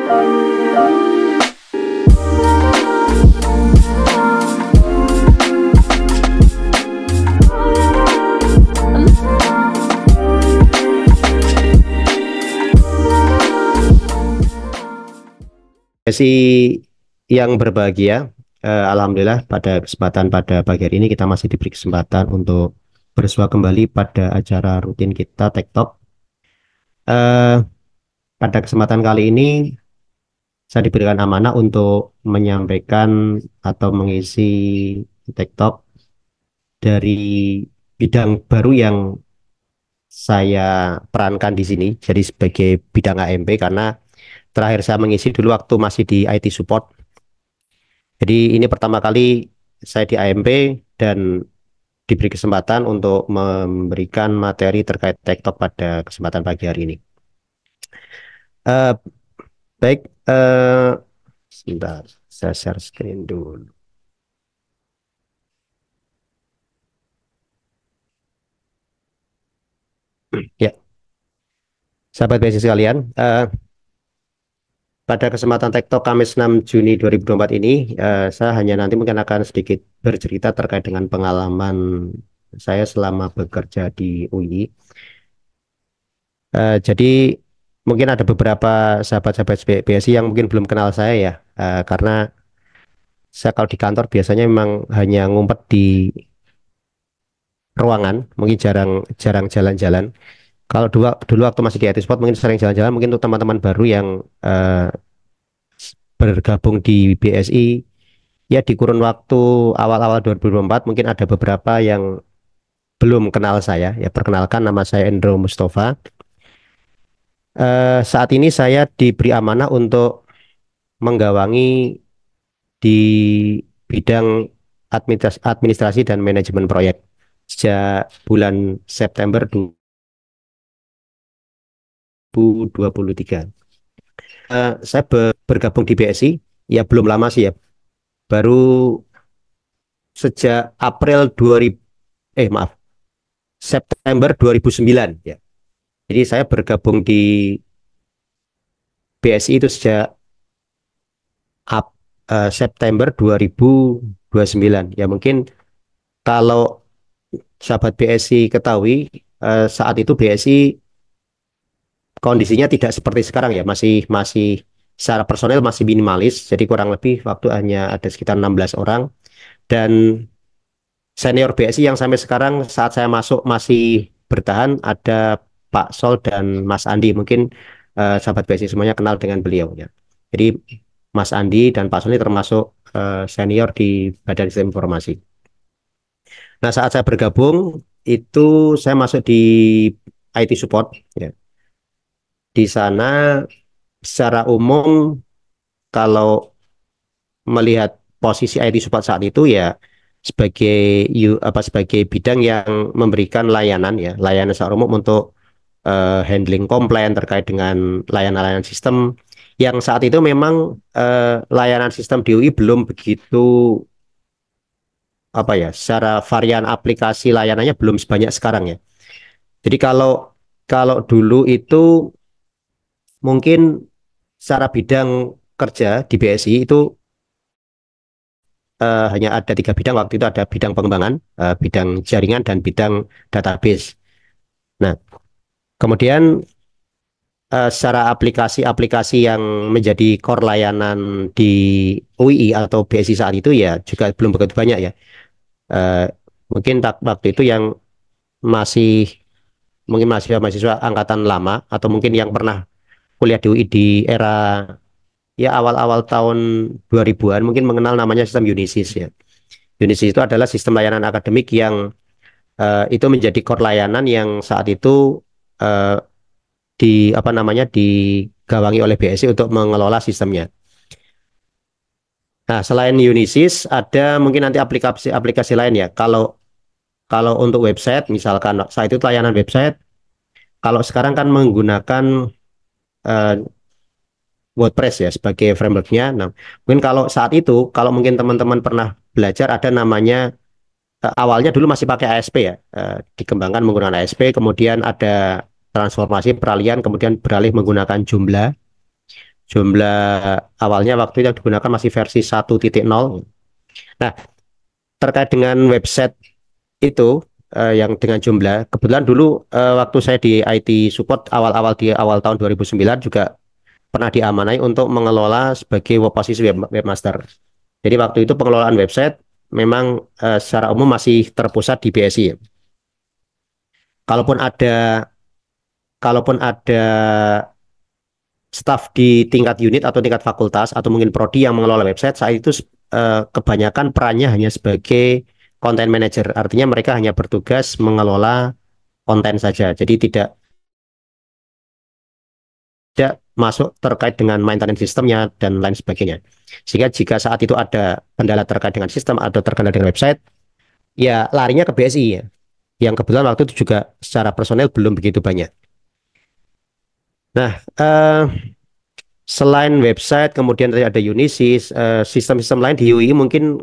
Si yang berbahagia, alhamdulillah pada kesempatan pada pagi hari ini kita masih diberi kesempatan untuk bersua kembali pada acara rutin kita Tech Talk. Eh, Pada kesempatan kali ini saya diberikan amanah untuk menyampaikan atau mengisi Tech Talk dari bidang baru yang saya perankan di sini, jadi sebagai bidang AMP karena terakhir saya mengisi dulu waktu masih di IT support. Jadi ini pertama kali saya di AMP dan diberi kesempatan untuk memberikan materi terkait TikTok pada kesempatan pagi hari ini. Eh, Baik, sebentar, saya share screen dulu. Ya, sahabat BSI sekalian, pada kesempatan TikTok Kamis 6 Juni 2024 ini, saya hanya nanti mungkin akan sedikit bercerita terkait dengan pengalaman saya selama bekerja di UI. Jadi mungkin ada beberapa sahabat-sahabat BSI yang mungkin belum kenal saya ya, karena saya kalau di kantor biasanya memang hanya ngumpet di ruangan, mungkin jarang jarang jalan-jalan. Kalau dulu waktu masih di IT Sport mungkin sering jalan-jalan. Mungkin untuk teman-teman baru yang bergabung di BSI, ya di kurun waktu awal-awal 2024 mungkin ada beberapa yang belum kenal saya. Ya perkenalkan, nama saya Endro Mustafa. Saat ini saya diberi amanah untuk menggawangi di bidang administrasi dan manajemen proyek sejak bulan September 2023. Saya bergabung di BSI ya belum lama sih ya, baru sejak April 2000 maaf, September 2009 ya. Jadi saya bergabung di BSI itu sejak September 2029 ya. Mungkin kalau sahabat BSI ketahui, saat itu BSI kondisinya tidak seperti sekarang ya, masih masih secara personel masih minimalis, jadi kurang lebih waktu hanya ada sekitar 16 orang. Dan senior BSI yang sampai sekarang saat saya masuk masih bertahan ada Pak Sol dan Mas Andi. Mungkin sahabat BSI semuanya kenal dengan beliau ya. Jadi Mas Andi dan Pak Sol ini termasuk senior di Badan Sistem Informasi. Nah, saat saya bergabung itu saya masuk di IT support ya. Di sana secara umum kalau melihat posisi IT support saat itu ya sebagai sebagai bidang yang memberikan layanan ya, layanan secara umum untuk handling komplain terkait dengan layanan-layanan sistem yang saat itu memang layanan sistem di UI belum begitu secara varian aplikasi layanannya belum sebanyak sekarang ya. Jadi kalau kalau dulu itu mungkin secara bidang kerja di BSI itu hanya ada tiga bidang waktu itu, ada bidang pengembangan, bidang jaringan, dan bidang database. Nah, kemudian secara aplikasi-aplikasi yang menjadi core layanan di UI atau BSI saat itu ya juga belum begitu banyak ya. Eh, Mungkin waktu itu yang masih mungkin mahasiswa-mahasiswa angkatan lama atau mungkin yang pernah kuliah di UI di era ya awal-awal tahun 2000-an mungkin mengenal namanya sistem Unisys ya. Unisys itu adalah sistem layanan akademik yang itu menjadi core layanan yang saat itu eh, di digawangi oleh BSI untuk mengelola sistemnya. Nah, selain Unisys ada mungkin nanti aplikasi-aplikasi lain ya. Kalau kalau untuk website misalkan saat itu layanan website, kalau sekarang kan menggunakan eh, WordPress ya sebagai frameworknya. Nah, mungkin kalau saat itu kalau mungkin teman-teman pernah belajar ada namanya awalnya dulu masih pakai ASP ya, dikembangkan menggunakan ASP, kemudian ada transformasi peralihan, kemudian beralih menggunakan Joomla. Joomla awalnya waktu yang digunakan masih versi 1.0. Nah, terkait dengan website itu yang dengan Joomla, kebetulan dulu waktu saya di IT support awal-awal di awal tahun 2009 juga pernah diamanai untuk mengelola sebagai posisi webmaster. Jadi waktu itu pengelolaan website memang secara umum masih terpusat di BSI. Kalaupun ada kalaupun ada staf di tingkat unit atau tingkat fakultas atau mungkin prodi yang mengelola website, saat itu kebanyakan perannya hanya sebagai content manager. Artinya mereka hanya bertugas mengelola konten saja. Jadi tidak masuk terkait dengan maintenance sistemnya dan lain sebagainya. Sehingga jika saat itu ada kendala terkait dengan sistem atau terkendala dengan website, ya larinya ke BSI ya. Yang kebetulan waktu itu juga secara personel belum begitu banyak. Nah, selain website, kemudian tadi ada Unisys, sistem-sistem lain di UI mungkin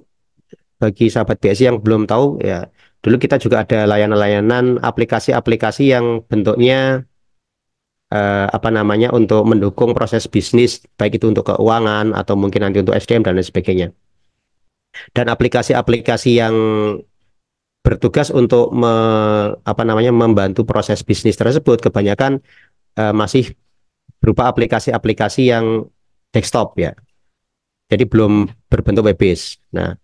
bagi sahabat BSI yang belum tahu ya, dulu kita juga ada layanan-layanan aplikasi-aplikasi yang bentuknya apa namanya untuk mendukung proses bisnis, baik itu untuk keuangan atau mungkin nanti untuk SDM dan lain sebagainya. Dan aplikasi-aplikasi yang bertugas untuk apa namanya membantu proses bisnis tersebut kebanyakan masih berupa aplikasi-aplikasi yang desktop ya. Jadi belum berbentuk web based. Nah,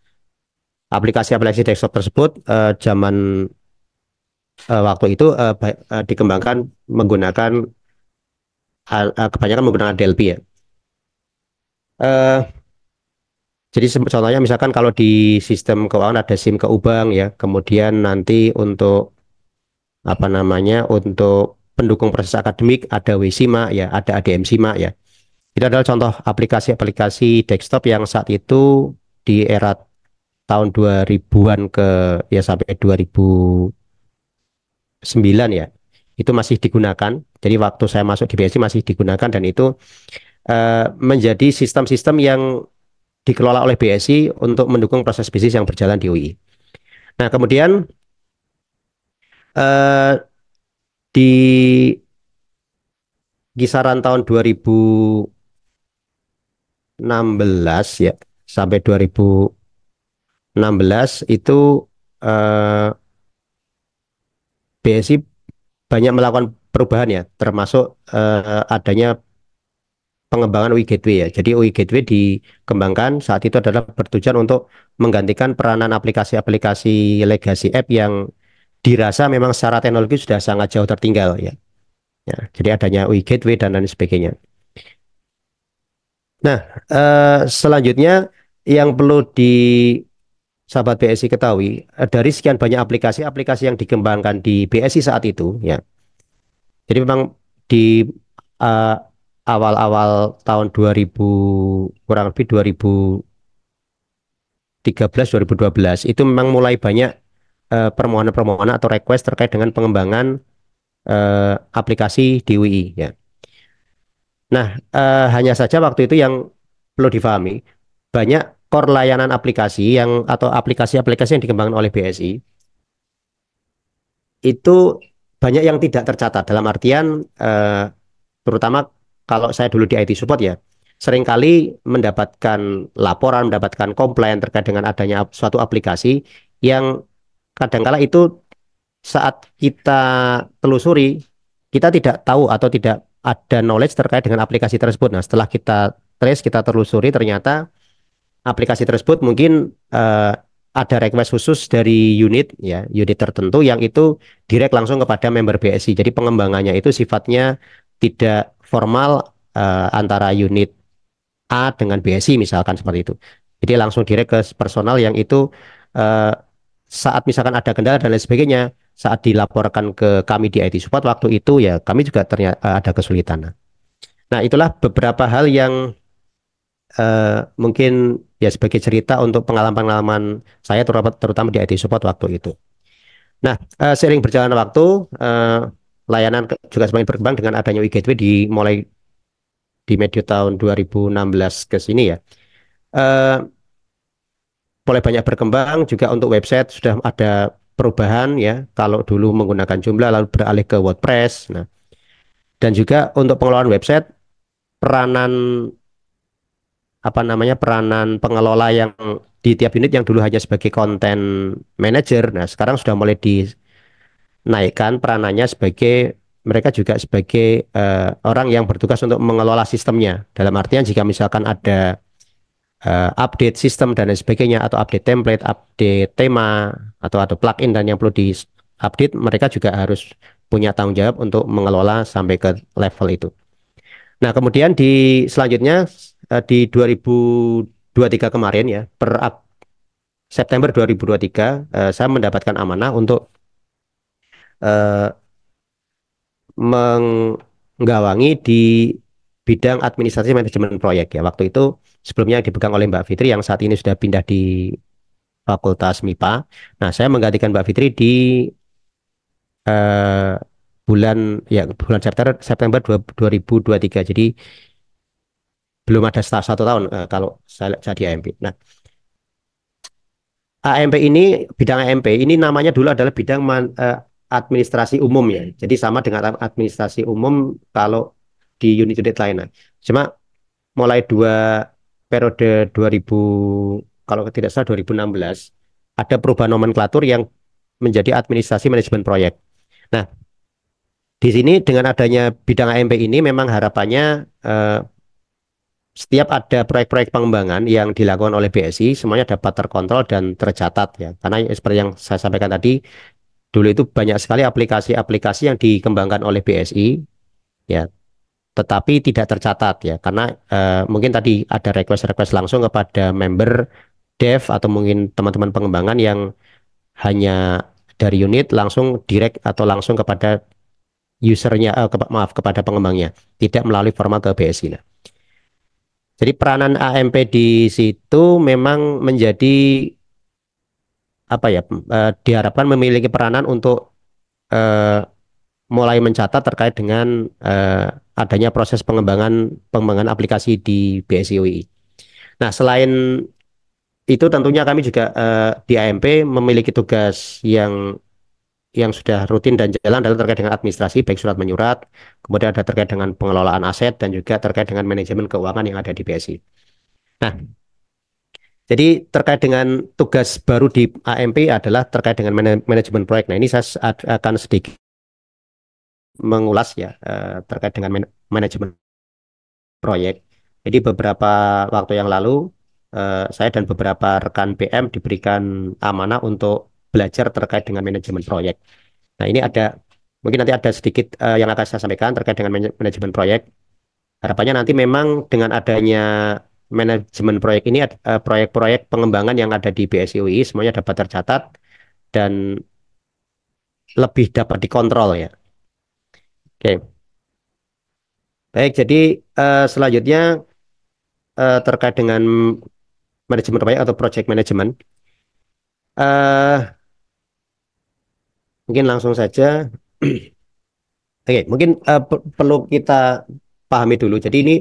aplikasi-aplikasi desktop tersebut zaman waktu itu dikembangkan menggunakan kebanyakan menggunakan Delphi ya. Eh, jadi contohnya misalkan kalau di sistem keuangan ada SIM keubang ya, kemudian nanti untuk apa namanya untuk pendukung proses akademik ada WSIMA ya, ada ADM SIMA ya. Itu adalah contoh aplikasi-aplikasi desktop yang saat itu di era tahun 2000-an ke ya sampai 2009 ya. Itu masih digunakan. Jadi waktu saya masuk di BSI masih digunakan dan itu menjadi sistem-sistem yang dikelola oleh BSI untuk mendukung proses bisnis yang berjalan di UI. Nah, kemudian eh, di kisaran tahun 2016 ya sampai 2016 itu eh, BSI banyak melakukan perubahan ya, termasuk adanya pengembangan UI Gateway ya. Jadi UI Gateway dikembangkan saat itu adalah bertujuan untuk menggantikan peranan aplikasi-aplikasi legacy app yang dirasa memang secara teknologi sudah sangat jauh tertinggal ya. Ya, jadi adanya UI Gateway dan lain sebagainya. Nah, selanjutnya yang perlu di sahabat BSI ketahui, dari sekian banyak aplikasi-aplikasi yang dikembangkan di BSI saat itu ya. Jadi memang di eh, awal-awal tahun 2000 kurang lebih 2013 2012 itu memang mulai banyak permohonan-permohonan atau request terkait dengan pengembangan aplikasi di UI ya. Nah, hanya saja waktu itu yang perlu difahami banyak core layanan aplikasi yang atau aplikasi-aplikasi yang dikembangkan oleh BSI itu banyak yang tidak tercatat dalam artian terutama kalau saya dulu di IT support ya, seringkali mendapatkan laporan, mendapatkan komplain terkait dengan adanya suatu aplikasi yang kadangkala itu saat kita telusuri, kita tidak tahu atau tidak ada knowledge terkait dengan aplikasi tersebut. Nah, setelah kita trace, kita telusuri, ternyata aplikasi tersebut mungkin ada request khusus dari unit ya, unit tertentu yang itu direct langsung kepada member BSI. Jadi pengembangannya itu sifatnya tidak formal antara unit A dengan BSI misalkan seperti itu. Jadi langsung direct ke personal yang itu eh, saat misalkan ada kendala dan lain sebagainya, saat dilaporkan ke kami di IT support waktu itu ya kami juga ternyata ada kesulitan. Nah, itulah beberapa hal yang mungkin ya sebagai cerita untuk pengalaman-pengalaman saya terutama di IT support waktu itu. Nah, seiring berjalan waktu, layanan juga semakin berkembang dengan adanya e-gateway mulai di medio tahun 2016 ke sini ya. Eh, Mulai banyak berkembang juga untuk website sudah ada perubahan ya. Kalau dulu menggunakan Joomla lalu beralih ke WordPress. Nah, dan juga untuk pengelolaan website peranan apa namanya peranan pengelola yang di tiap unit yang dulu hanya sebagai konten manager. Nah, sekarang sudah mulai dinaikkan peranannya sebagai mereka juga sebagai orang yang bertugas untuk mengelola sistemnya. Dalam artian jika misalkan ada update sistem dan lain sebagainya atau update template, update tema atau ada plugin dan yang perlu di update, mereka juga harus punya tanggung jawab untuk mengelola sampai ke level itu. Nah, kemudian selanjutnya di 2023 kemarin ya, September 2023 saya mendapatkan amanah untuk eh, menggawangi di bidang administrasi manajemen proyek ya. Waktu itu sebelumnya dipegang oleh Mbak Fitri yang saat ini sudah pindah di Fakultas MIPA. Nah, saya menggantikan Mbak Fitri di eh, bulan September 2023. Jadi belum ada 1 tahun kalau saya jadi AMP. Nah, AMP ini bidang AMP ini namanya dulu adalah bidang administrasi umum ya. Jadi sama dengan administrasi umum kalau di unit-unit lain. Nah, cuma mulai periode 2000 kalau tidak salah 2016 ada perubahan nomenklatur yang menjadi administrasi manajemen proyek. Nah, di sini dengan adanya bidang AMP ini memang harapannya setiap ada proyek-proyek pengembangan yang dilakukan oleh BSI semuanya dapat terkontrol dan tercatat ya. Karena seperti yang saya sampaikan tadi, dulu itu banyak sekali aplikasi-aplikasi yang dikembangkan oleh BSI ya, tetapi tidak tercatat ya. Karena mungkin tadi ada request-request langsung kepada member dev atau mungkin teman-teman pengembangan yang hanya dari unit langsung direct atau langsung kepada usernya, maaf kepada pengembangnya, tidak melalui formal ke BSI. Nah, jadi peranan AMP di situ memang menjadi apa ya diharapkan memiliki peranan untuk eh, mulai mencatat terkait dengan adanya proses pengembangan aplikasi di BSI UI. Nah, selain itu tentunya kami juga di AMP memiliki tugas yang sudah rutin dan jalan adalah terkait dengan administrasi baik surat menyurat, kemudian ada terkait dengan pengelolaan aset dan juga terkait dengan manajemen keuangan yang ada di BSI. Nah, jadi terkait dengan tugas baru di AMP adalah terkait dengan manajemen proyek. Nah, ini saya akan sedikit mengulas ya terkait dengan manajemen proyek. Jadi beberapa waktu yang lalu saya dan beberapa rekan PM diberikan amanah untuk belajar terkait dengan manajemen proyek. Nah, ini ada mungkin nanti ada sedikit yang akan saya sampaikan terkait dengan manajemen proyek. Harapannya nanti memang dengan adanya manajemen proyek ini proyek-proyek pengembangan yang ada di BSI UI semuanya dapat tercatat dan lebih dapat dikontrol ya. Oke, baik. Jadi selanjutnya terkait dengan manajemen proyek atau project management, eh mungkin langsung saja. Oke, mungkin perlu kita pahami dulu. Jadi ini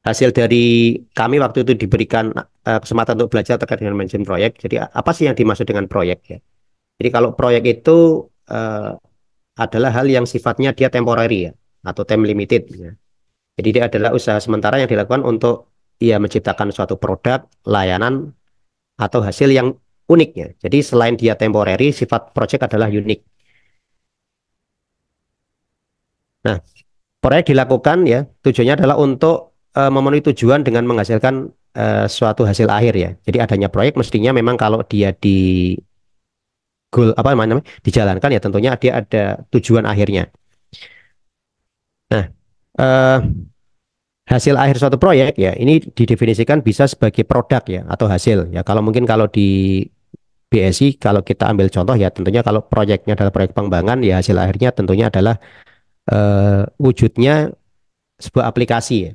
hasil dari kami waktu itu diberikan kesempatan untuk belajar terkait dengan manajemen proyek. Jadi apa sih yang dimaksud dengan proyek ya? Jadi kalau proyek itu eh, adalah hal yang sifatnya dia temporary ya atau time limited ya. Jadi dia adalah usaha sementara yang dilakukan untuk ia menciptakan suatu produk, layanan atau hasil yang unik ya. Jadi selain dia temporary, sifat proyek adalah unik. Nah, proyek dilakukan ya tujuannya adalah untuk memenuhi tujuan dengan menghasilkan suatu hasil akhir ya. Jadi adanya proyek mestinya memang kalau dia di goal apa namanya dijalankan ya tentunya dia ada tujuan akhirnya. Nah, eh, hasil akhir suatu proyek ya ini didefinisikan bisa sebagai produk ya atau hasil ya. Kalau mungkin kalau di BSI kalau kita ambil contoh ya tentunya kalau proyeknya adalah proyek pengembangan ya hasil akhirnya tentunya adalah wujudnya sebuah aplikasi ya.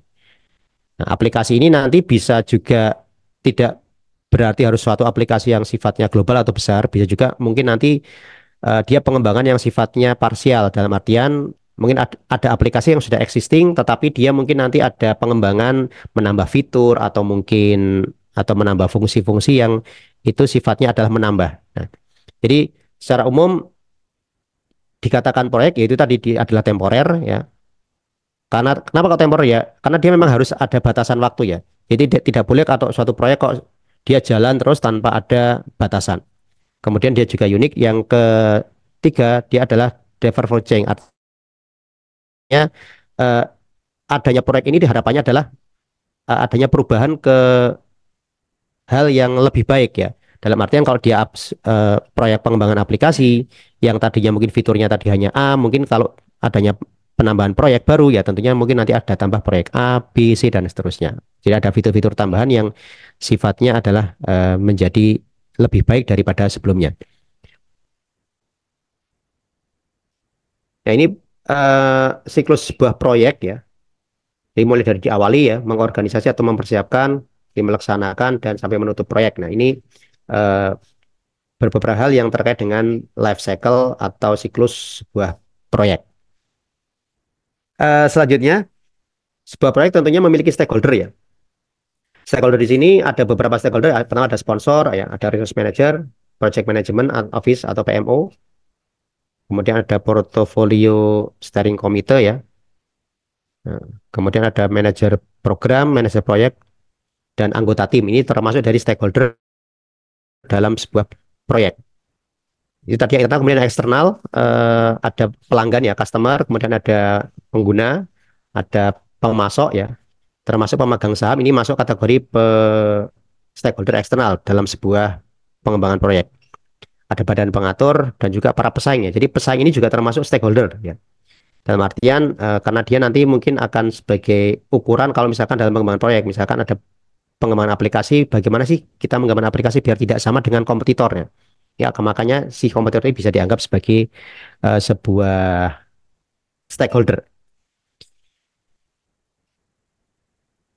Nah, aplikasi ini nanti bisa juga tidak berarti harus suatu aplikasi yang sifatnya global atau besar, bisa juga mungkin nanti dia pengembangan yang sifatnya parsial dalam artian mungkin ada aplikasi yang sudah existing tetapi dia mungkin nanti ada pengembangan menambah fitur atau mungkin atau menambah fungsi-fungsi yang itu sifatnya adalah menambah. Nah, jadi secara umum dikatakan proyek yaitu tadi adalah temporer ya Karena kenapa kok temporary ya? Karena dia memang harus ada batasan waktu ya. Jadi tidak boleh atau suatu proyek kok dia jalan terus tanpa ada batasan. Kemudian dia juga unik. Yang ketiga, dia adalah deferred change. Artinya eh, adanya proyek ini diharapannya adalah adanya perubahan ke hal yang lebih baik ya. Dalam artian kalau dia proyek pengembangan aplikasi yang tadinya mungkin fiturnya tadi hanya A, mungkin kalau adanya penambahan proyek baru ya tentunya mungkin nanti ada tambah proyek A, B, C dan seterusnya. Jadi ada fitur-fitur tambahan yang sifatnya adalah menjadi lebih baik daripada sebelumnya. Nah ini siklus sebuah proyek ya. Jadi mulai dari diawali ya, mengorganisasi atau mempersiapkan, dimelaksanakan dan sampai menutup proyek. Nah ini eh, beberapa hal yang terkait dengan life cycle atau siklus sebuah proyek. Selanjutnya, sebuah proyek tentunya memiliki stakeholder ya. Stakeholder di sini ada beberapa stakeholder. Pertama ada sponsor, ya, ada resource manager, project management office atau PMO. Kemudian ada portfolio steering committee ya. Nah, kemudian ada manajer program, manajer proyek, dan anggota tim. Ini termasuk dari stakeholder dalam sebuah proyek. Itu tadi yang kita kemudian eksternal, ada pelanggan ya, customer, kemudian ada pengguna, ada pemasok ya, termasuk pemegang saham. Ini masuk kategori stakeholder eksternal dalam sebuah pengembangan proyek. Ada badan pengatur dan juga para pesaing ya. Jadi pesaing ini juga termasuk stakeholder ya. Dalam artian karena dia nanti mungkin akan sebagai ukuran kalau misalkan dalam pengembangan proyek, misalkan ada pengembangan aplikasi, bagaimana sih kita mengembangkan aplikasi biar tidak sama dengan kompetitornya. Ya, makanya si kompetitor ini bisa dianggap sebagai sebuah stakeholder.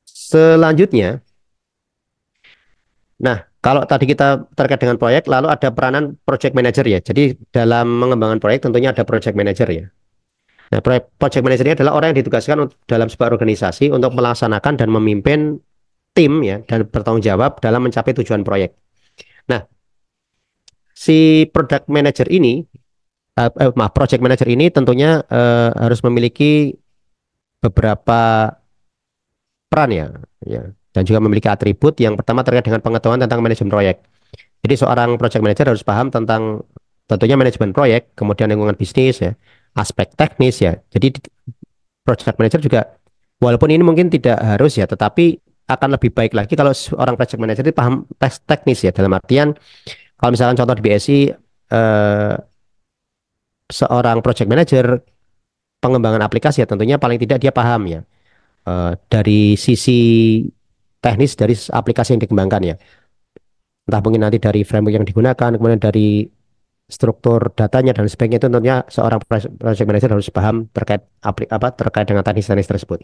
Selanjutnya, nah kalau tadi kita terkait dengan proyek, lalu ada peranan project manager ya. Jadi dalam mengembangkan proyek tentunya ada project manager ya. Nah, project manager ini adalah orang yang ditugaskan dalam sebuah organisasi untuk melaksanakan dan memimpin tim ya dan bertanggung jawab dalam mencapai tujuan proyek. Nah, si product manager ini, maaf, project manager ini tentunya harus memiliki beberapa peran ya, ya, dan juga memiliki atribut yang pertama terkait dengan pengetahuan tentang manajemen proyek. Jadi seorang project manager harus paham tentang tentunya manajemen proyek, kemudian lingkungan bisnis ya, aspek teknis ya. Jadi project manager juga walaupun ini mungkin tidak harus ya, tetapi akan lebih baik lagi kalau seorang project manager itu paham teknis ya. Dalam artian kalau misalkan contoh di BSI seorang project manager pengembangan aplikasi ya tentunya paling tidak dia paham ya dari sisi teknis dari aplikasi yang dikembangkan ya. Entah mungkin nanti dari framework yang digunakan, kemudian dari struktur datanya dan sebagainya itu tentunya seorang project manager harus paham terkait terkait dengan teknis-teknis tersebut.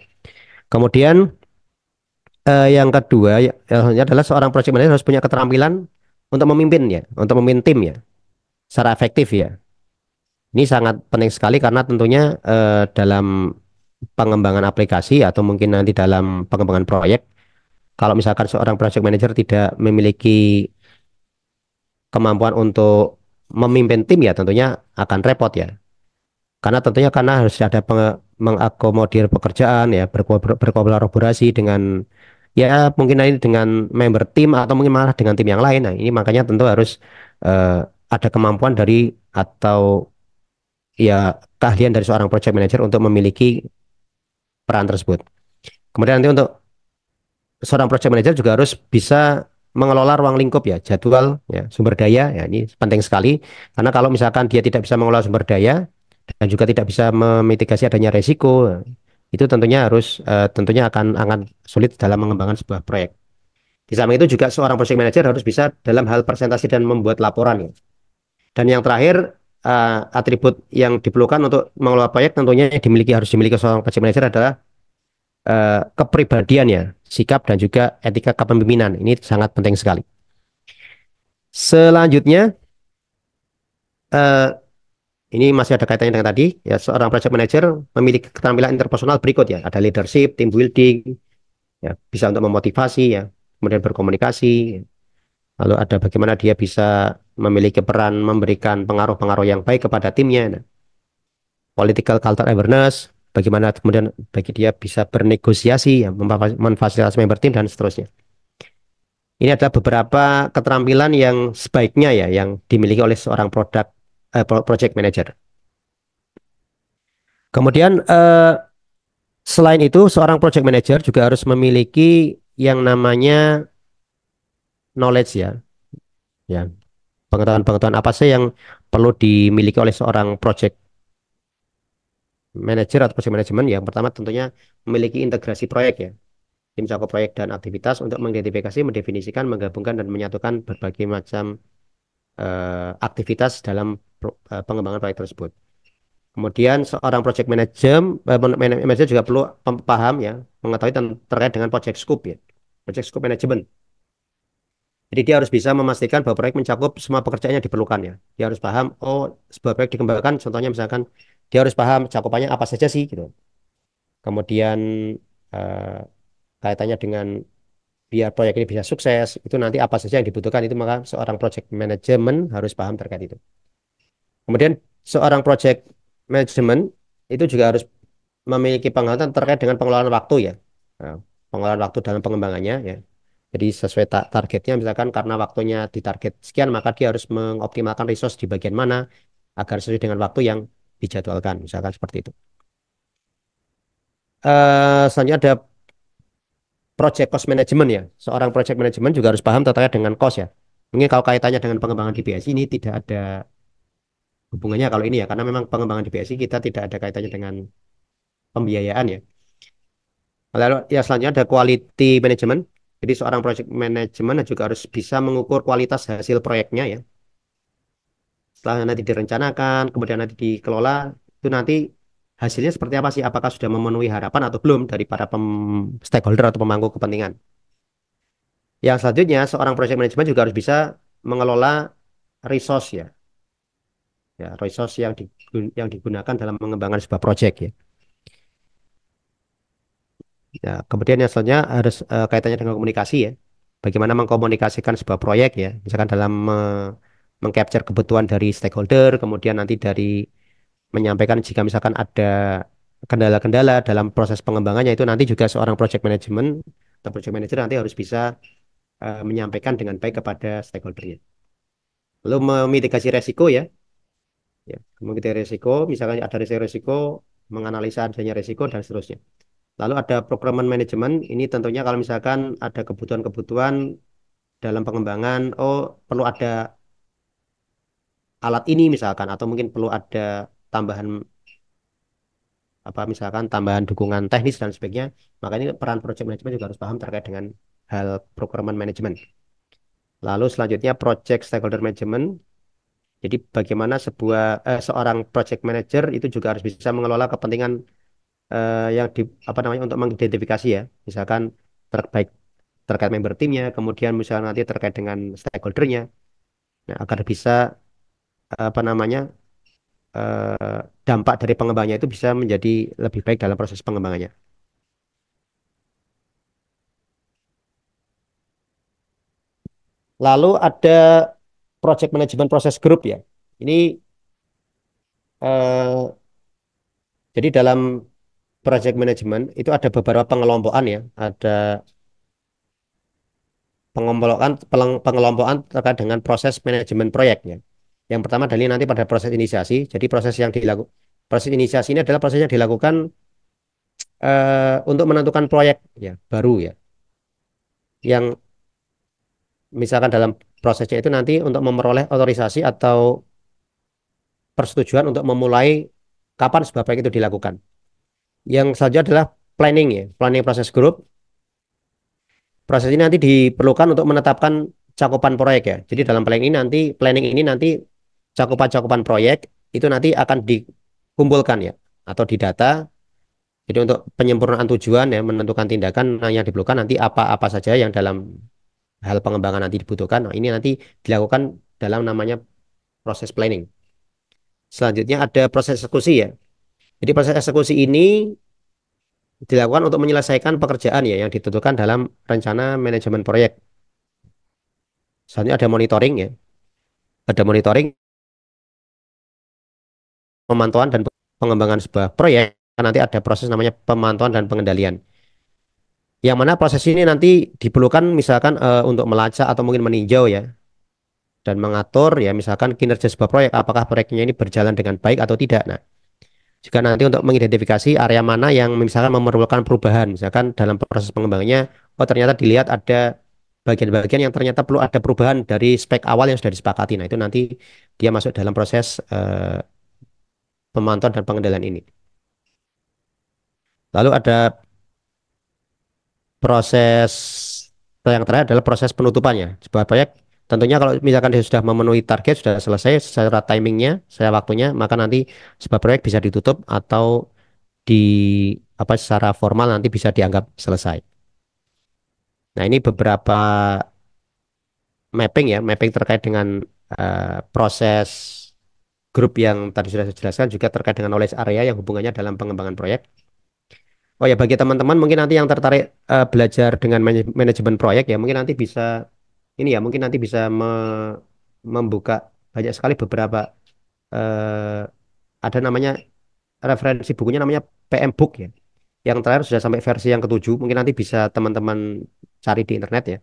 Kemudian yang kedua adalah seorang project manager harus punya keterampilan untuk memimpin ya, untuk memimpin tim ya, secara efektif ya. Ini sangat penting sekali karena tentunya dalam pengembangan aplikasi atau mungkin nanti dalam pengembangan proyek, kalau misalkan seorang project manager tidak memiliki kemampuan untuk memimpin tim ya tentunya akan repot ya. Karena tentunya karena harus ada mengakomodir pekerjaan ya, berkolaborasi dengan ya mungkin nanti dengan member tim atau mungkin malah dengan tim yang lain. Nah, ini makanya tentu harus ada kemampuan dari atau ya keahlian dari seorang project manager untuk memiliki peran tersebut. Kemudian nanti untuk seorang project manager juga harus bisa mengelola ruang lingkup ya, jadwal ya, sumber daya ya ini penting sekali karena kalau misalkan dia tidak bisa mengelola sumber daya dan juga tidak bisa memitigasi adanya resiko, itu tentunya harus tentunya akan sulit dalam mengembangkan sebuah proyek. Di samping itu juga seorang project manager harus bisa dalam hal presentasi dan membuat laporan ya. Dan yang terakhir atribut yang diperlukan untuk mengelola proyek tentunya yang harus dimiliki seorang project manager adalah kepribadian ya, sikap dan juga etika kepemimpinan. Ini sangat penting sekali. Selanjutnya, eh, ini masih ada kaitannya dengan tadi, ya seorang project manager memiliki keterampilan interpersonal berikut ya, ada leadership, team building, ya bisa untuk memotivasi ya, kemudian berkomunikasi, lalu ada bagaimana dia bisa memiliki peran memberikan pengaruh-pengaruh yang baik kepada timnya, nah, political culture awareness, bagaimana kemudian bagi dia bisa bernegosiasi, ya, memfasilitasi member tim dan seterusnya. Ini adalah beberapa keterampilan yang sebaiknya ya yang dimiliki oleh seorang project manager. Kemudian selain itu seorang project manager juga harus memiliki yang namanya knowledge ya pengetahuan-pengetahuan apa sih yang perlu dimiliki oleh seorang project manager atau project management. Yang pertama tentunya memiliki integrasi proyek ya, tim cakup proyek dan aktivitas untuk mengidentifikasi, mendefinisikan, menggabungkan dan menyatukan berbagai macam aktivitas dalam pengembangan proyek tersebut. Kemudian seorang project manager juga perlu paham ya, mengetahui terkait dengan project scope ya, project scope management. Jadi dia harus bisa memastikan bahwa proyek mencakup semua pekerjaan yang diperlukan ya. Dia harus paham, oh sebuah proyek dikembangkan, contohnya misalkan dia harus paham cakupannya apa saja sih gitu. Kemudian eh, kaitannya dengan biar proyek ini bisa sukses, itu nanti apa saja yang dibutuhkan itu maka seorang project management harus paham terkait itu. Kemudian seorang project management itu juga harus memiliki pengetahuan terkait dengan pengelolaan waktu ya. Nah, pengelolaan waktu dalam pengembangannya ya. Jadi sesuai targetnya misalkan karena waktunya di target sekian maka dia harus mengoptimalkan resource di bagian mana agar sesuai dengan waktu yang dijadwalkan misalkan seperti itu. Selanjutnya ada project cost management ya. Seorang project management juga harus paham terkait dengan cost ya. Mungkin kalau kaitannya dengan pengembangan di BSI ini tidak ada hubungannya kalau ini ya karena memang pengembangan di BSI kita tidak ada kaitannya dengan pembiayaan ya. Lalu ya selanjutnya ada quality management. Jadi seorang project management juga harus bisa mengukur kualitas hasil proyeknya ya. Setelah nanti direncanakan, kemudian nanti dikelola, itu nanti hasilnya seperti apa sih? Apakah sudah memenuhi harapan atau belum dari para stakeholder atau pemangku kepentingan? Yang selanjutnya, seorang project management juga harus bisa mengelola resource ya, resource yang digunakan dalam mengembangkan sebuah project ya. Ya, kemudian yang selanjutnya harus kaitannya dengan komunikasi ya. Bagaimana mengkomunikasikan sebuah proyek ya, misalkan dalam mengcapture kebutuhan dari stakeholder, kemudian nanti dari menyampaikan jika misalkan ada kendala-kendala dalam proses pengembangannya itu nanti juga seorang project management atau project manager nanti harus bisa menyampaikan dengan baik kepada stakeholdernya. Lalu memitigasi resiko ya, memitigasi resiko, misalkan ada resiko, menganalisa adanya resiko dan seterusnya. Lalu ada procurement management, ini tentunya kalau misalkan ada kebutuhan-kebutuhan dalam pengembangan, oh perlu ada alat ini misalkan, atau mungkin perlu ada tambahan apa misalkan tambahan dukungan teknis dan sebagainya, maka ini peran project management juga harus paham terkait dengan hal procurement management. Lalu selanjutnya project stakeholder management. Jadi bagaimana seorang project manager itu juga harus bisa mengelola kepentingan yang apa namanya untuk mengidentifikasi ya, misalkan terbaik terkait member timnya, kemudian misalnya nanti terkait dengan stakeholdernya, nah, agar bisa apa namanya dampak dari pengembangannya itu bisa menjadi lebih baik dalam proses pengembangannya. Lalu ada project management process group ya. Ini eh, jadi dalam project management itu ada beberapa pengelompokan ya. Ada pengelompokan terkait dengan proses manajemen proyek ya. Yang pertama dari nanti pada proses inisiasi. Jadi proses inisiasi ini adalah proses yang dilakukan untuk menentukan proyek ya baru ya. Yang misalkan dalam prosesnya itu nanti untuk memperoleh otorisasi atau persetujuan untuk memulai kapan sebuah proyek itu dilakukan. Yang selanjutnya adalah planning ya, planning proses group. Proses ini nanti diperlukan untuk menetapkan cakupan proyek ya. Jadi dalam planning ini nanti cakupan-cakupan proyek itu nanti akan dikumpulkan ya atau didata. Jadi untuk penyempurnaan tujuan ya menentukan tindakan yang diperlukan nanti apa-apa saja yang dalam hal pengembangan nanti dibutuhkan. Nah, ini nanti dilakukan dalam namanya proses planning. Selanjutnya ada proses eksekusi ya. Jadi proses eksekusi ini dilakukan untuk menyelesaikan pekerjaan ya yang ditentukan dalam rencana manajemen proyek. Selanjutnya ada monitoring ya. Ada monitoring, pemantauan dan pengembangan sebuah proyek. Kan nanti ada proses namanya pemantauan dan pengendalian. Yang mana proses ini nanti diperlukan misalkan untuk melacak atau mungkin meninjau ya dan mengatur ya misalkan kinerja sebuah proyek apakah proyeknya ini berjalan dengan baik atau tidak. Nah, juga nanti untuk mengidentifikasi area mana yang misalkan memerlukan perubahan, misalkan dalam proses pengembangannya, oh ternyata dilihat ada bagian-bagian yang ternyata perlu ada perubahan dari spek awal yang sudah disepakati. Nah, itu nanti dia masuk dalam proses pemantauan dan pengendalian ini. Lalu ada proses yang terakhir adalah proses penutupannya. Sebuah proyek tentunya kalau misalkan dia sudah memenuhi target, sudah selesai secara timingnya, secara waktunya, maka nanti sebuah proyek bisa ditutup atau di apa secara formal nanti bisa dianggap selesai. Nah, ini beberapa mapping ya, mapping terkait dengan proses grup yang tadi sudah saya jelaskan juga terkait dengan knowledge area yang hubungannya dalam pengembangan proyek. Oh ya, bagi teman-teman mungkin nanti yang tertarik belajar dengan manajemen proyek ya, mungkin nanti bisa ini ya, mungkin nanti bisa membuka banyak sekali beberapa eh, ada namanya referensi bukunya namanya PM Book ya. Yang terakhir sudah sampai versi yang ketujuh, mungkin nanti bisa teman-teman cari di internet ya.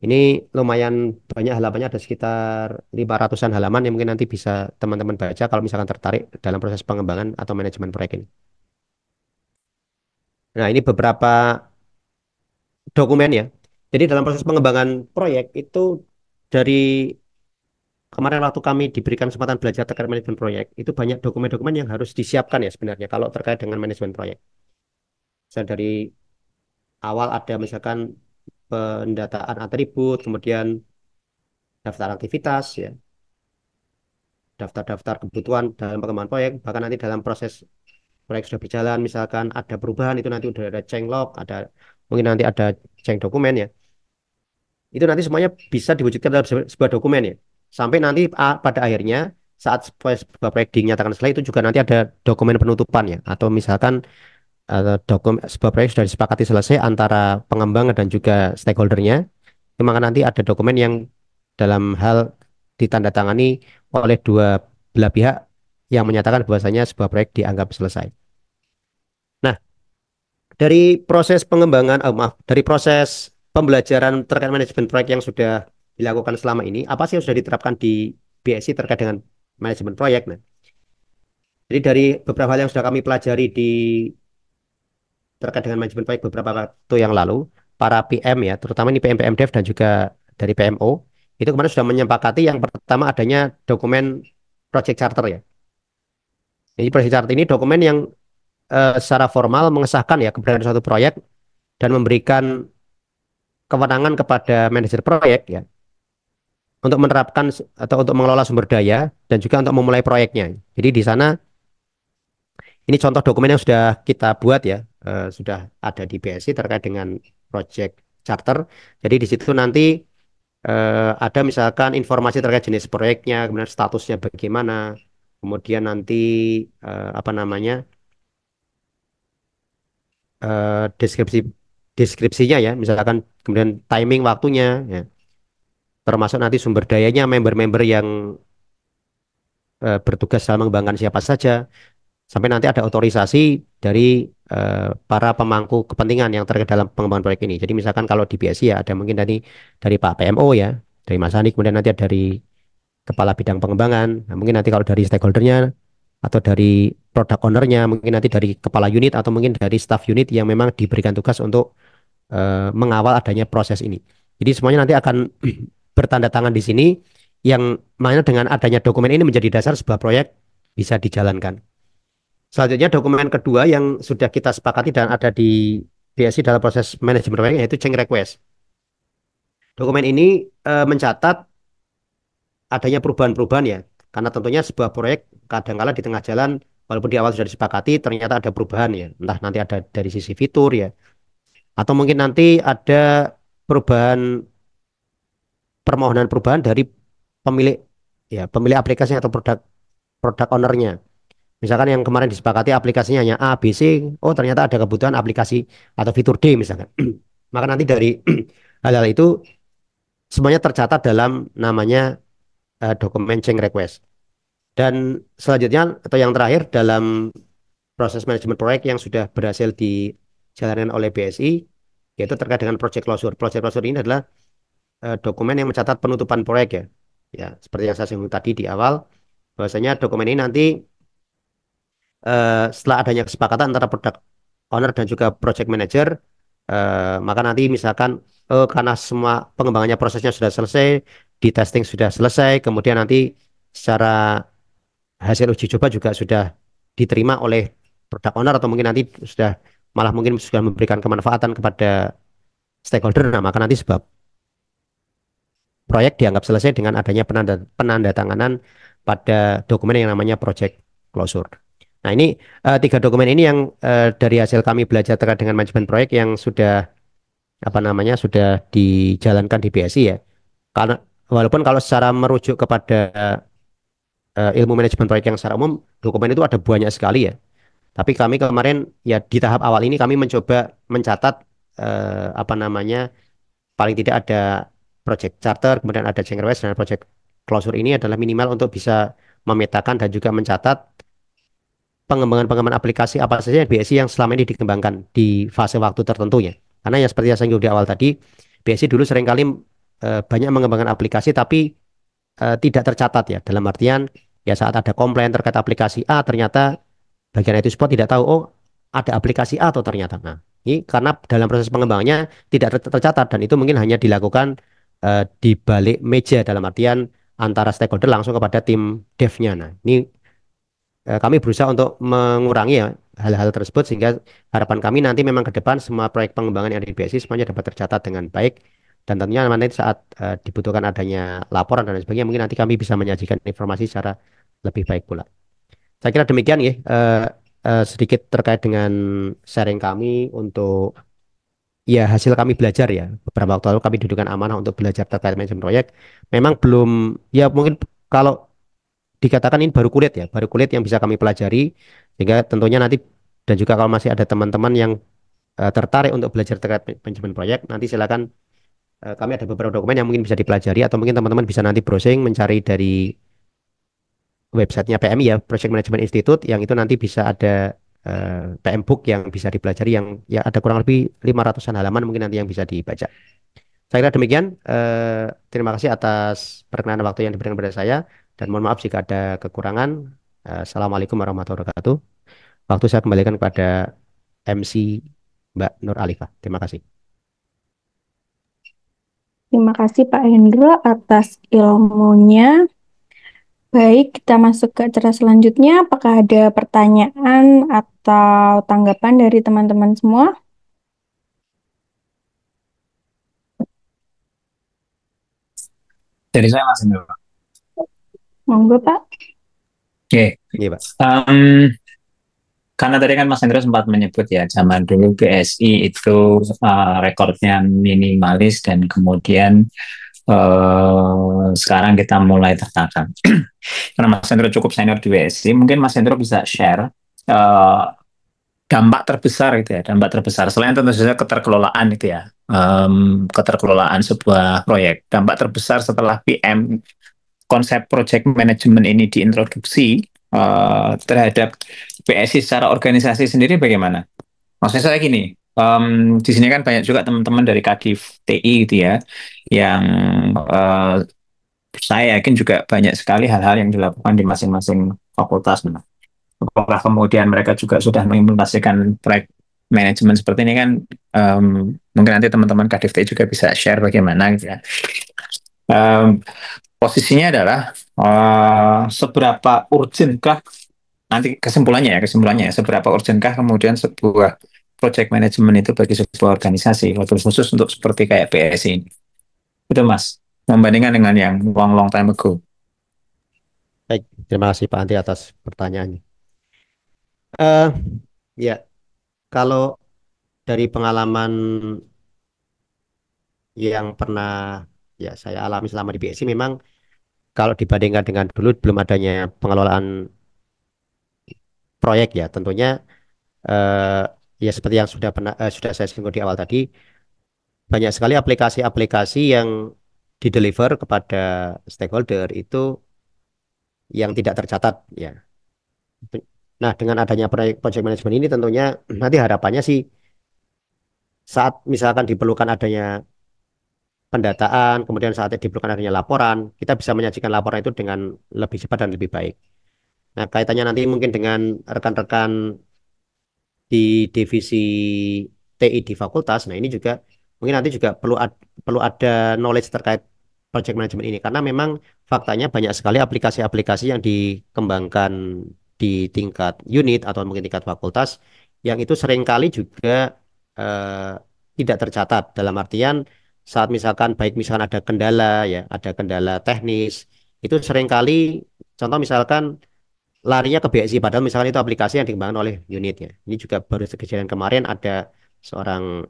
Ini lumayan banyak halamannya, ada sekitar 500-an halaman yang mungkin nanti bisa teman-teman baca kalau misalkan tertarik dalam proses pengembangan atau manajemen proyek ini. Nah, ini beberapa dokumen ya. Jadi dalam proses pengembangan proyek itu dari kemarin waktu kami diberikan kesempatan belajar terkait manajemen proyek, itu banyak dokumen-dokumen yang harus disiapkan ya sebenarnya kalau terkait dengan manajemen proyek. Misalnya dari awal ada misalkan pendataan atribut, kemudian daftar aktivitas ya, daftar-daftar kebutuhan dalam pengembangan proyek, bahkan nanti dalam proses proyek sudah berjalan, misalkan ada perubahan itu nanti udah ada change log, ada mungkin nanti ada change dokumen ya. Itu nanti semuanya bisa diwujudkan dalam sebuah dokumen ya. Sampai nanti pada akhirnya saat sebuah proyek dinyatakan selesai itu juga nanti ada dokumen penutupan ya, atau misalkan dokumen sebuah proyek sudah disepakati selesai antara pengembang dan juga stakeholdernya, maka nanti ada dokumen yang dalam hal ditandatangani oleh dua belah pihak yang menyatakan bahwasanya sebuah proyek dianggap selesai. Nah, dari proses pengembangan, maaf, dari proses pembelajaran terkait manajemen proyek yang sudah dilakukan selama ini, apa sih yang sudah diterapkan di BSI terkait dengan manajemen proyek? Nah, jadi dari beberapa hal yang sudah kami pelajari di terkait dengan manajemen proyek beberapa waktu yang lalu, para PM ya, terutama ini PM PM Dev dan juga dari PMO, itu kemarin sudah menyepakati yang pertama adanya dokumen project charter ya. Jadi project charter ini dokumen yang secara formal mengesahkan ya keberadaan suatu proyek dan memberikan kewenangan kepada manajer proyek ya untuk menerapkan atau untuk mengelola sumber daya dan juga untuk memulai proyeknya. Jadi di sana ini contoh dokumen yang sudah kita buat ya, sudah ada di BSI terkait dengan project charter. Jadi di situ nanti ada misalkan informasi terkait jenis proyeknya, kemudian statusnya bagaimana, kemudian nanti apa namanya deskripsi deskripsinya ya, misalkan kemudian timing waktunya, ya, termasuk nanti sumber dayanya, member-member yang bertugas dalam mengembangkan siapa saja, sampai nanti ada otorisasi dari para pemangku kepentingan yang terkait dalam pengembangan proyek ini. Jadi misalkan kalau di BSI ya ada mungkin dari Pak PMO ya, dari Mas Ani, kemudian nanti ada dari kepala bidang pengembangan. Nah, mungkin nanti kalau dari stakeholdernya atau dari product ownernya, mungkin nanti dari kepala unit atau mungkin dari staff unit yang memang diberikan tugas untuk mengawal adanya proses ini. Jadi semuanya nanti akan bertanda tangan di sini yang mana dengan adanya dokumen ini menjadi dasar sebuah proyek bisa dijalankan. Selanjutnya dokumen kedua yang sudah kita sepakati dan ada di BSI dalam proses manajemen proyek yaitu change request. Dokumen ini mencatat adanya perubahan-perubahan ya. Karena tentunya sebuah proyek kadang-kala di tengah jalan walaupun di awal sudah disepakati ternyata ada perubahan ya. Entah nanti ada dari sisi fitur ya atau mungkin nanti ada perubahan permohonan perubahan dari pemilik ya, pemilik aplikasi atau produk produk ownernya. Misalkan yang kemarin disepakati aplikasinya hanya A, B, C, oh ternyata ada kebutuhan aplikasi atau fitur D misalkan. Maka nanti dari hal-hal itu semuanya tercatat dalam namanya dokumen change request. Dan selanjutnya atau yang terakhir dalam proses manajemen proyek yang sudah berhasil dijalankan oleh BSI, yaitu terkait dengan project closure. Project closure ini adalah dokumen yang mencatat penutupan proyek ya. Ya, seperti yang saya singgung tadi di awal, bahwasanya dokumen ini nanti setelah adanya kesepakatan antara product owner dan juga project manager, maka nanti misalkan karena semua pengembangannya prosesnya sudah selesai, di testing sudah selesai, kemudian nanti secara hasil uji coba juga sudah diterima oleh product owner atau mungkin nanti sudah malah mungkin sudah memberikan kemanfaatan kepada stakeholder, nah maka nanti sebab proyek dianggap selesai dengan adanya penandatanganan pada dokumen yang namanya project closure. Nah, ini tiga dokumen ini yang dari hasil kami belajar terkait dengan manajemen proyek yang sudah apa namanya sudah dijalankan di BSI ya. Karena walaupun kalau secara merujuk kepada ilmu manajemen proyek yang secara umum dokumen itu ada banyak sekali ya. Tapi kami kemarin ya di tahap awal ini kami mencoba mencatat apa namanya paling tidak ada project charter, kemudian ada change request dan project closure ini adalah minimal untuk bisa memetakan dan juga mencatat pengembangan-pengembangan aplikasi apa saja BSI yang selama ini dikembangkan di fase waktu tertentunya. Karena ya seperti yang saya singgung di awal tadi, BSI dulu seringkali banyak mengembangkan aplikasi tapi tidak tercatat ya. Dalam artian ya saat ada komplain terkait aplikasi A ternyata bagian IT support tidak tahu oh ada aplikasi A atau ternyata. Nah, ini karena dalam proses pengembangannya tidak tercatat dan itu mungkin hanya dilakukan di balik meja dalam artian antara stakeholder langsung kepada tim dev-nya. Nah, ini kami berusaha untuk mengurangi ya hal-hal tersebut sehingga harapan kami nanti memang ke depan semua proyek pengembangan yang ada di BSI semuanya dapat tercatat dengan baik dan tentunya nanti saat dibutuhkan adanya laporan dan lain sebagainya mungkin nanti kami bisa menyajikan informasi secara lebih baik pula. Saya kira demikian ya sedikit terkait dengan sharing kami untuk ya hasil kami belajar ya beberapa waktu lalu kami dudukan amanah untuk belajar terkait manajemen proyek. Memang belum ya mungkin kalau dikatakan ini baru kulit yang bisa kami pelajari sehingga tentunya nanti dan juga kalau masih ada teman-teman yang tertarik untuk belajar terkait manajemen proyek nanti silakan kami ada beberapa dokumen yang mungkin bisa dipelajari atau mungkin teman-teman bisa nanti browsing mencari dari websitenya PMI ya Project Management Institute yang itu nanti bisa ada PM Book yang bisa dipelajari yang ya ada kurang lebih 500-an halaman mungkin nanti yang bisa dibaca. Saya kira demikian. Terima kasih atas perkenan waktu yang diberikan kepada saya dan mohon maaf jika ada kekurangan. Assalamualaikum warahmatullahi wabarakatuh. Waktu saya kembalikan kepada MC Mbak Nur Alifah. Terima kasih. Terima kasih Pak Hendro atas ilmunya. Baik, kita masuk ke acara selanjutnya. Apakah ada pertanyaan atau tanggapan dari teman-teman semua? Dari saya Mas Indro. Monggo, Pak. Oke, Iya, Pak. karena tadi kan Mas Indro sempat menyebut ya, zaman dulu BSI itu rekornya minimalis dan kemudian sekarang kita mulai tertata. Karena Mas Indro cukup senior di BSI, mungkin Mas Indro bisa share uh, dampak terbesar gitu ya, dampak terbesar selain tentu saja keterkelolaan itu ya, keterkelolaan sebuah proyek. Dampak terbesar setelah PM konsep project management ini diintroduksi terhadap BSI secara organisasi sendiri bagaimana? Maksud saya gini, di sini kan banyak juga teman-teman dari Kadif TI gitu ya, yang saya yakin juga banyak sekali hal-hal yang dilakukan di masing-masing fakultas. Nah, apakah kemudian mereka juga sudah mengimplementasikan proyek manajemen seperti ini kan, mungkin nanti teman-teman Kadif TI juga bisa share bagaimana gitu ya. Posisinya adalah seberapa urgentkah nanti kesimpulannya ya seberapa urgentkah kemudian sebuah project management itu bagi sebuah organisasi wabil khusus untuk seperti kayak BSI ini itu Mas membandingkan dengan yang long long time ago. Baik, terima kasih Pak Anti atas pertanyaannya. Eh ya, kalau dari pengalaman yang pernah ya saya alami selama di BSI memang kalau dibandingkan dengan dulu belum adanya pengelolaan proyek ya tentunya eh, ya seperti yang sudah saya singgung di awal tadi banyak sekali aplikasi-aplikasi yang dideliver kepada stakeholder itu yang tidak tercatat ya. Nah, dengan adanya project management ini tentunya nanti harapannya sih saat misalkan diperlukan adanya pendataan, kemudian saat diperlukan adanya laporan, kita bisa menyajikan laporan itu dengan lebih cepat dan lebih baik. Nah, kaitannya nanti mungkin dengan rekan-rekan di divisi TI di fakultas. Nah, ini juga mungkin nanti juga perlu ada knowledge terkait project management ini karena memang faktanya banyak sekali aplikasi-aplikasi yang dikembangkan di tingkat unit atau mungkin tingkat fakultas yang itu seringkali juga eh, tidak tercatat dalam artian saat misalkan baik misalkan ada kendala ya, ada kendala teknis, itu seringkali contoh misalkan larinya ke BSI padahal misalkan itu aplikasi yang dikembangkan oleh unitnya. Ini juga baru kejadian kemarin ada seorang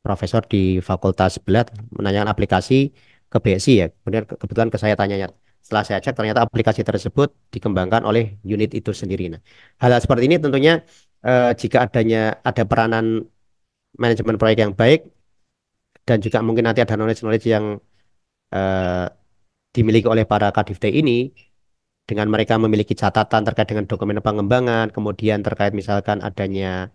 profesor di fakultas sebelah menanyakan aplikasi ke BSI ya. Kemudian kebetulan ke saya tanyanya. Setelah saya cek ternyata aplikasi tersebut dikembangkan oleh unit itu sendiri. Nah, hal-hal seperti ini tentunya jika ada peranan manajemen proyek yang baik dan juga mungkin nanti ada knowledge-knowledge yang eh, dimiliki oleh para kadifte ini dengan mereka memiliki catatan terkait dengan dokumen pengembangan, kemudian terkait misalkan adanya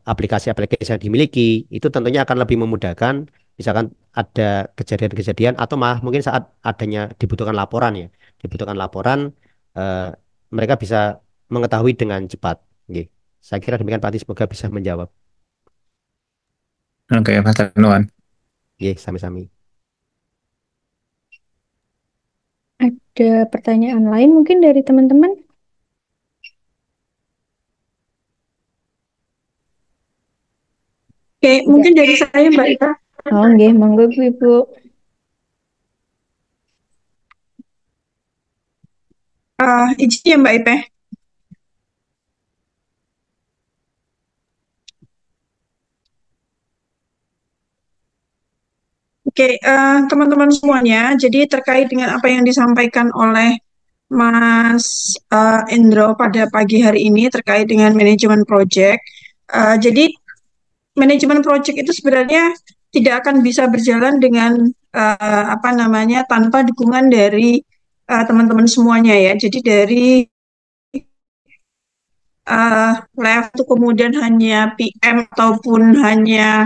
aplikasi-aplikasi yang dimiliki, itu tentunya akan lebih memudahkan misalkan ada kejadian-kejadian atau malah mungkin saat adanya dibutuhkan laporan ya, dibutuhkan laporan eh, mereka bisa mengetahui dengan cepat. Oke. Saya kira demikian Pak Ati, semoga bisa menjawab. Oke, Mas Tanuan. Oke, sami-sami. Ada pertanyaan lain mungkin dari teman-teman? Oke, mungkin dari saya Mbak Ita. Oh, nggih, monggo Bu Ibu. Izin ya Mbak Ipe. Oke, teman-teman semuanya, jadi terkait dengan apa yang disampaikan oleh Mas Endro pada pagi hari ini terkait dengan manajemen project. Jadi manajemen project itu sebenarnya tidak akan bisa berjalan dengan apa namanya tanpa dukungan dari teman-teman semuanya ya. Jadi dari level kemudian hanya PM ataupun hanya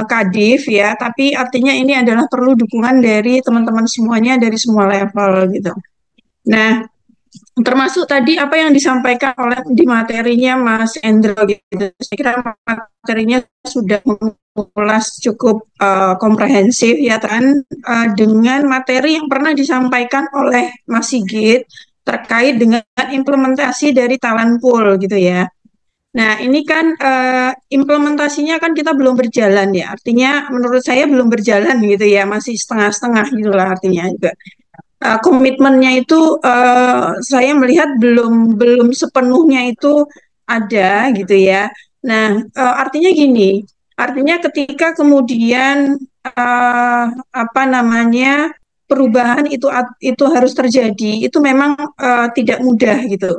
Kadif ya, tapi artinya ini adalah perlu dukungan dari teman-teman semuanya dari semua level gitu. Nah, termasuk tadi apa yang disampaikan oleh di materinya Mas Endro gitu. Saya kira materinya sudah mengulas cukup komprehensif ya kan dengan materi yang pernah disampaikan oleh Mas Sigit terkait dengan implementasi dari talent pool gitu ya. Nah, ini kan implementasinya kan kita belum berjalan ya. Artinya menurut saya belum berjalan gitu ya, masih setengah-setengah gitu lah artinya juga. Komitmennya itu saya melihat belum sepenuhnya itu ada gitu ya. Nah, artinya gini, artinya ketika kemudian apa namanya perubahan itu harus terjadi, itu memang tidak mudah gitu.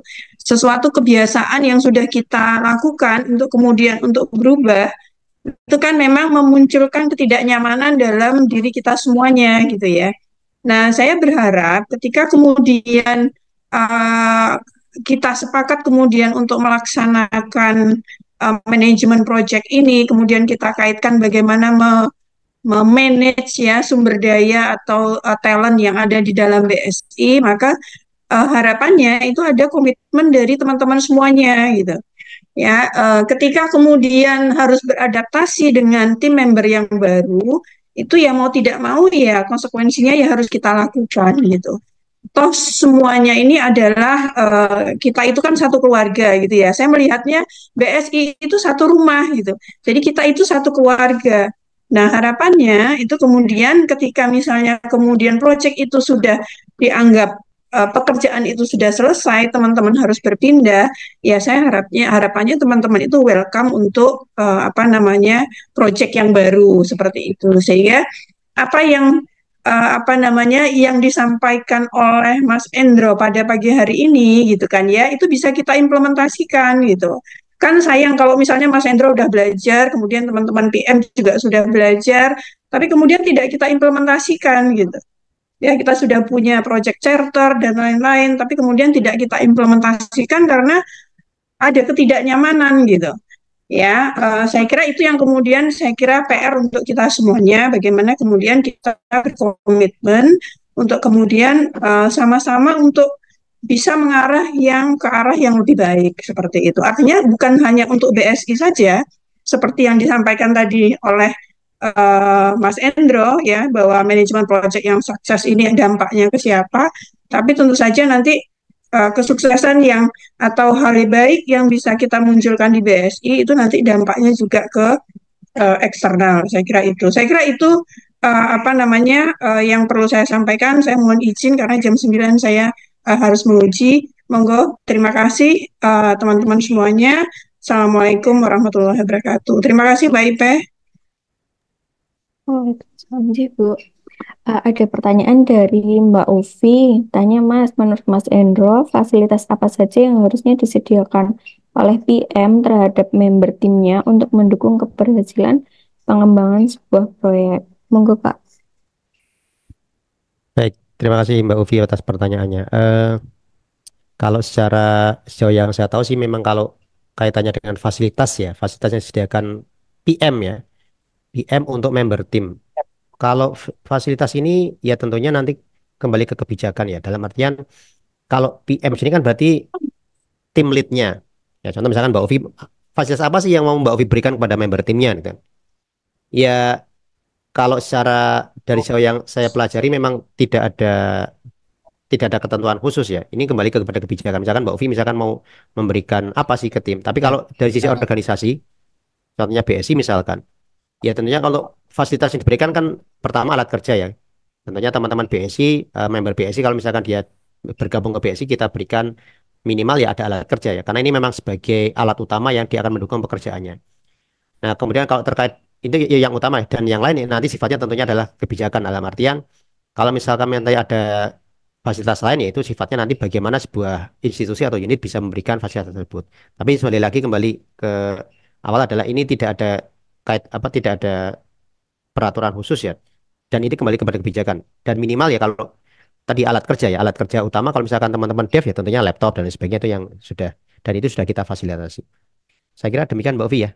Sesuatu kebiasaan yang sudah kita lakukan untuk kemudian untuk berubah itu kan memang memunculkan ketidaknyamanan dalam diri kita semuanya gitu ya. Nah, saya berharap ketika kemudian uh, kita sepakat kemudian untuk melaksanakan manajemen project ini, kemudian kita kaitkan bagaimana memanage ya sumber daya atau talent yang ada di dalam BSI, maka harapannya itu ada komitmen dari teman-teman semuanya gitu. Ya, ketika kemudian harus beradaptasi dengan tim member yang baru, itu ya mau tidak mau ya konsekuensinya ya harus kita lakukan gitu. Toh semuanya ini adalah kita itu kan satu keluarga gitu ya. Saya melihatnya BSI itu satu rumah gitu. Jadi kita itu satu keluarga. Nah, harapannya itu kemudian ketika misalnya kemudian proyek itu sudah dianggap pekerjaan itu sudah selesai, teman-teman harus berpindah, ya saya harapannya teman-teman itu welcome untuk apa namanya proyek yang baru seperti itu. Sehingga apa yang apa namanya yang disampaikan oleh Mas Endro pada pagi hari ini gitu kan ya, itu bisa kita implementasikan gitu. Kan sayang kalau misalnya Mas Endro udah belajar, kemudian teman-teman PM juga sudah belajar, tapi kemudian tidak kita implementasikan gitu. ya kita sudah punya project charter dan lain-lain, tapi kemudian tidak kita implementasikan karena ada ketidaknyamanan gitu. Ya, saya kira itu yang kemudian saya kira PR untuk kita semuanya, bagaimana kemudian kita berkomitmen untuk kemudian sama-sama untuk bisa mengarah ke arah yang lebih baik seperti itu. Artinya bukan hanya untuk BSI saja, seperti yang disampaikan tadi oleh Mas Endro ya, bahwa manajemen project yang sukses ini dampaknya ke siapa, tapi tentu saja nanti kesuksesan yang atau hal baik yang bisa kita munculkan di BSI itu nanti dampaknya juga ke eksternal. Saya kira itu apa namanya yang perlu saya sampaikan. Saya mohon izin karena jam 9 saya harus menguji. Monggo, terima kasih teman-teman semuanya. Assalamualaikum warahmatullahi wabarakatuh. Terima kasih Mbak Ipe. Waalaikumsalam, Bu. Ada pertanyaan dari Mbak Uvi. Tanya Mas, menurut Mas Endro, fasilitas apa saja yang harusnya disediakan oleh PM terhadap member timnya untuk mendukung keberhasilan pengembangan sebuah proyek? Monggo, Kak. Baik, terima kasih Mbak Uvi atas pertanyaannya. Kalau secara sejauh yang saya tahu sih memang kalau kaitannya dengan fasilitas ya, fasilitas yang disediakan PM ya, PM untuk member tim. Kalau fasilitas ini ya tentunya nanti kembali ke kebijakan ya. Dalam artian kalau PM sini kan berarti tim leadnya. Ya contoh misalkan Mbak Uvi, fasilitas apa sih yang mau Mbak Uvi berikan kepada member timnya gitu kan. Ya kalau secara dari sejauh yang saya pelajari memang tidak ada ketentuan khusus ya. Ini kembali kepada kebijakan. Misalkan Mbak Uvi misalkan mau memberikan apa sih ke tim. Tapi kalau dari sisi organisasi, contohnya BSI misalkan, ya tentunya kalau fasilitas yang diberikan kan pertama alat kerja ya. Tentunya teman-teman BSI, member BSI kalau misalkan dia bergabung ke BSI kita berikan minimal ya ada alat kerja ya. Karena ini memang sebagai alat utama yang dia akan mendukung pekerjaannya. Nah, kemudian kalau terkait itu ya yang utama dan yang lain ya, nanti sifatnya tentunya adalah kebijakan dalam artian kalau misalkan nanti ada fasilitas lain yaitu sifatnya nanti bagaimana sebuah institusi atau unit bisa memberikan fasilitas tersebut. Tapi sekali lagi kembali ke awal adalah ini tidak ada peraturan khusus ya. Dan ini kembali kepada kebijakan. Dan minimal ya kalau tadi alat kerja utama kalau misalkan teman-teman dev ya tentunya laptop dan lain sebagainya itu yang sudah dan itu sudah kita fasilitasi. Saya kira demikian Mbak Ovi ya.